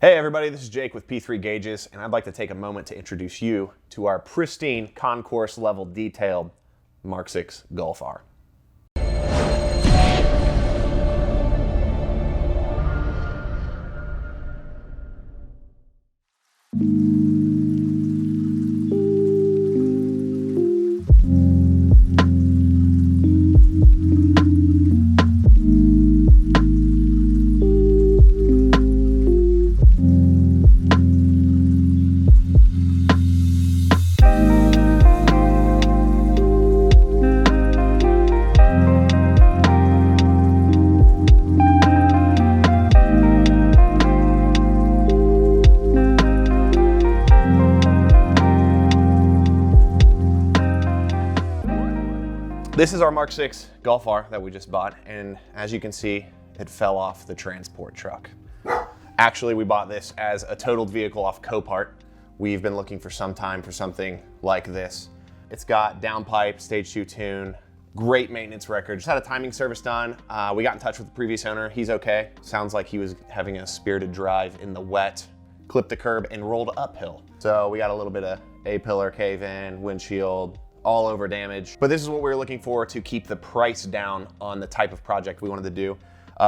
Hey everybody, this is Jake with P3 Gauges, and I'd like to take a moment to introduce you to our pristine concourse level detailed Mark 6 Golf R. This is our Mark 6 Golf R that we just bought, and as you can see, it fell off the transport truck. Actually, we bought this as a totaled vehicle off Copart. We've been looking for some time for something like this. It's got downpipe, stage 2 tune, great maintenance record. Just had a timing service done. We got in touch with the previous owner. He's okay. Sounds like he was having a spirited drive in the wet, clipped the curb and rolled uphill. So we got a little bit of A-pillar cave-in, windshield, all over damage. But this is what we were looking for to keep the price down on the type of project we wanted to do.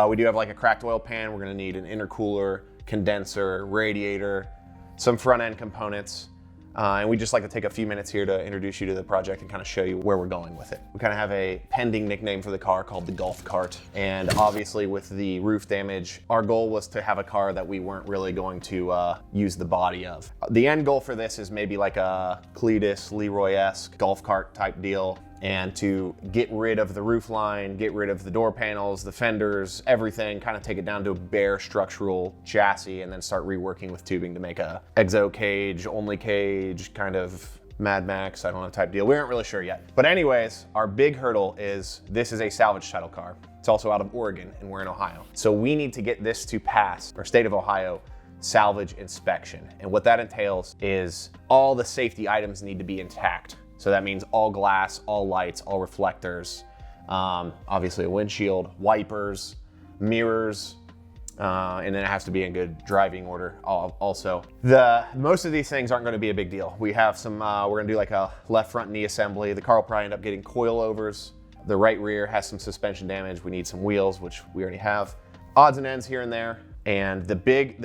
We do have like a cracked oil pan. We're gonna need an intercooler, condenser, radiator, some front end components. And we just like to take a few minutes here to introduce you to the project and kind of show you where we're going with it. We kind of have a pending nickname for the car called the Golf Cart. And obviously with the roof damage, our goal was to have a car that we weren't really going to use the body of. The end goal for this is maybe like a Cletus, Leroy-esque golf cart type deal, and to get rid of the roof line, get rid of the door panels, the fenders, everything, kind of take it down to a bare structural chassis and then start reworking with tubing to make a exo cage, only cage, kind of Mad Max, I don't know, type deal. We aren't really sure yet. But anyways, our big hurdle is this is a salvage title car. It's also out of Oregon and we're in Ohio. So we need to get this to pass our state of Ohio salvage inspection. And what that entails is all the safety items need to be intact. So that means all glass, all lights, all reflectors, obviously a windshield, wipers, mirrors, and then it has to be in good driving order also. Most of these things aren't gonna be a big deal. We have some, we're gonna do like a left front knee assembly. The car will probably end up getting coilovers. The right rear has some suspension damage. We need some wheels, which we already have. Odds and ends here and there. And the big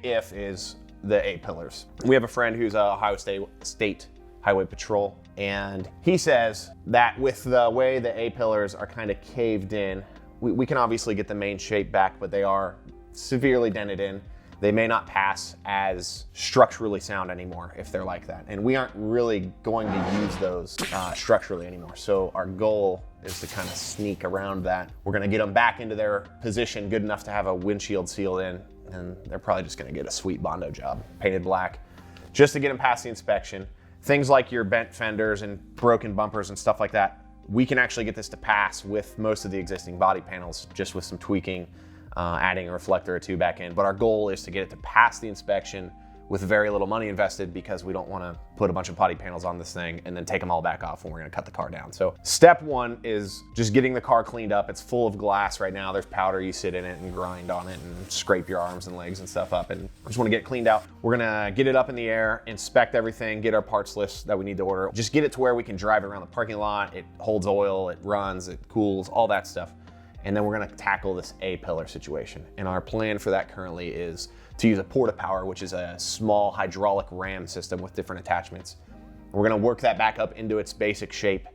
if is the A-pillars. We have a friend who's a Ohio State Highway Patrol, and he says that with the way the A-pillars are kind of caved in, we can obviously get the main shape back, but they are severely dented in. They may not pass as structurally sound anymore if they're like that. And we aren't really going to use those structurally anymore. So our goal is to kind of sneak around that. We're gonna get them back into their position good enough to have a windshield sealed in, and they're probably just gonna get a sweet Bondo job, painted black, just to get them past the inspection. Things like your bent fenders and broken bumpers and stuff like that, we can actually get this to pass with most of the existing body panels, just with some tweaking, adding a reflector or two back in. But our goal is to get it to pass the inspection with very little money invested, because we don't want to put a bunch of body panels on this thing and then take them all back off when we're going to cut the car down. So step one is just getting the car cleaned up. It's full of glass right now. There's powder. You sit in it and grind on it and scrape your arms and legs and stuff up, and just want to get it cleaned out. We're going to get it up in the air, inspect everything, get our parts list that we need to order, just get it to where we can drive it around the parking lot. It holds oil, it runs, it cools, all that stuff. And then we're gonna tackle this A-pillar situation. And our plan for that currently is to use a porta-power, which is a small hydraulic ram system with different attachments. We're gonna work that back up into its basic shape.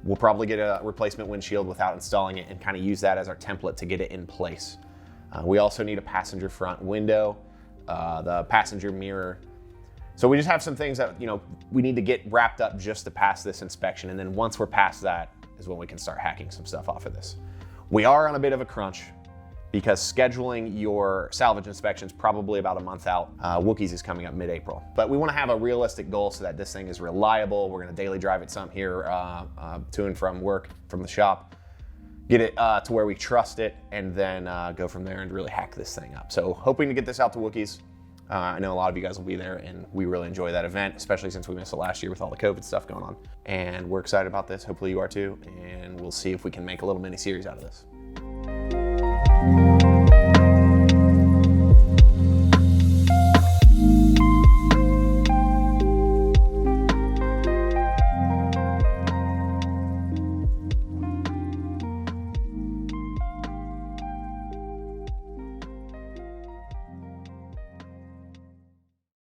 We'll probably get a replacement windshield without installing it and kind of use that as our template to get it in place. We also need a passenger front window, the passenger mirror. So we just have some things that we need to get wrapped up just to pass this inspection. And then once we're past that is when we can start hacking some stuff off of this. We are on a bit of a crunch because scheduling your salvage inspections probably about a month out. Wookies is coming up mid-April. But we want to have a realistic goal so that this thing is reliable. We're going to daily drive it some here to and from work, from the shop, get it to where we trust it, and then go from there and really hack this thing up. So hoping to get this out to Wookies. I know a lot of you guys will be there, and we really enjoy that event, especially since we missed it last year with all the COVID stuff going on. And we're excited about this. Hopefully you are too. And we'll see if we can make a little mini series out of this.